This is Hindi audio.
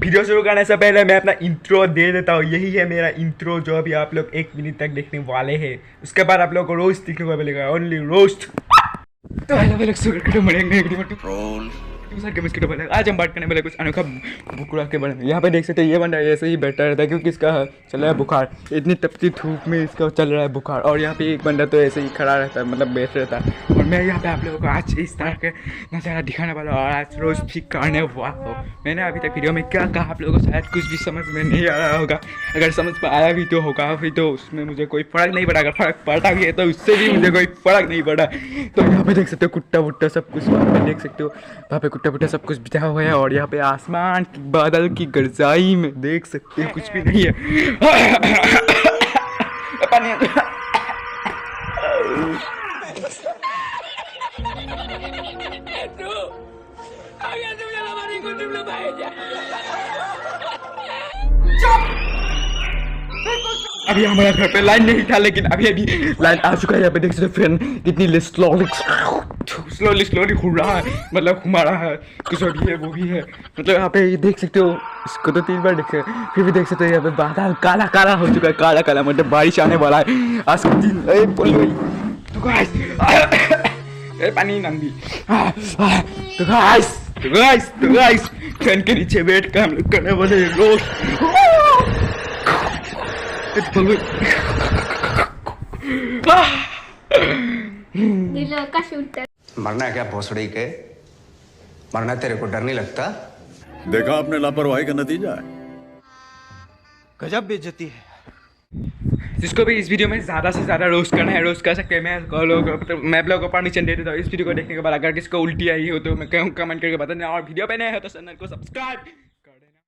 वीडियो शुरू करने से पहले मैं अपना इंट्रो दे देता हूँ। यही है मेरा इंट्रो जो अभी आप लोग 1 मिनट तक देखने वाले हैं। उसके बाद आप लोगों को रोस्ट दिखने को मिलेगा, ओनली रोस्ट। तो हेलो लोग, शुगर कटो मरेंगे आज हम बात करने वाले कुछ अनोखा बुकुड़ा के बारे में। यहाँ पे देख सकते हैं ये बंदा ऐसे ही बैठा रहता है क्योंकि इसका चल रहा है बुखार। इतनी तपती धूप में इसका चल रहा है बुखार। और यहाँ पे एक बंदा तो ऐसे ही खड़ा रहता है, मतलब बैठ रहता है। और मैं यहाँ पे आप लोगों को आज इस तरह के नज़ारा दिखाने वाला हूँ और आज रोज ठीक करने वाला हूँ। मैंने अभी तक वीडियो में क्या कहा आप लोगों को शायद कुछ भी समझ में नहीं आ रहा होगा। अगर समझ में आया भी तो होगा, फिर तो उसमें मुझे कोई फ़र्क नहीं पड़ा। अगर फ़र्क पड़ता भी है तो उससे भी मुझे कोई फ़र्क नहीं पड़ा। तो यहाँ पे देख सकते हो कुट्टा वुट्टा सब कुछ, वहाँ पे देख सकते हो वहाँ पे कुट्टा वुट्टा सब कुछ बिछा हुआ है। और यहाँ पे आसमान की बादल की गरजाई में देख सकते हो कुछ भी नहीं है। अभी हमारे घर पे लाइन नहीं था, लेकिन अभी लाइन आ चुका है। यहाँ पे देख सकते फ्रेंड कितनी स्लोली घूम रहा है, मतलब घुमा रहा है। कुछ भी है वो भी है, मतलब यहाँ पे देख सकते हो। इसको तो 3 बार देखे, फिर भी देख सकते हो यहाँ पे बादल काला काला हो चुका है, काला काला मतलब बारिश आने वाला है आज के दिन। पानी नंदी। तो गाइस फैन के नीचे बैठ कर हम लोग करने वाले रोस्ट। मरना है क्या भोसड़ी के? मरना तेरे को डर नहीं लगता? देखा आपने लापरवाही का नतीजा है। गजब बेइज्जती है। जिसको भी इस वीडियो में ज़्यादा से ज़्यादा रोस्ट करना है रोस्ट कर सकते हैं। मैं आप लोगों को परमिशन दे देता हूँ। इस वीडियो को देखने के बाद अगर किसको उल्टी आई हो तो मैं कहूँ कमेंट करके बता देना। और वीडियो पे नए हो तो चैनल को सब्सक्राइब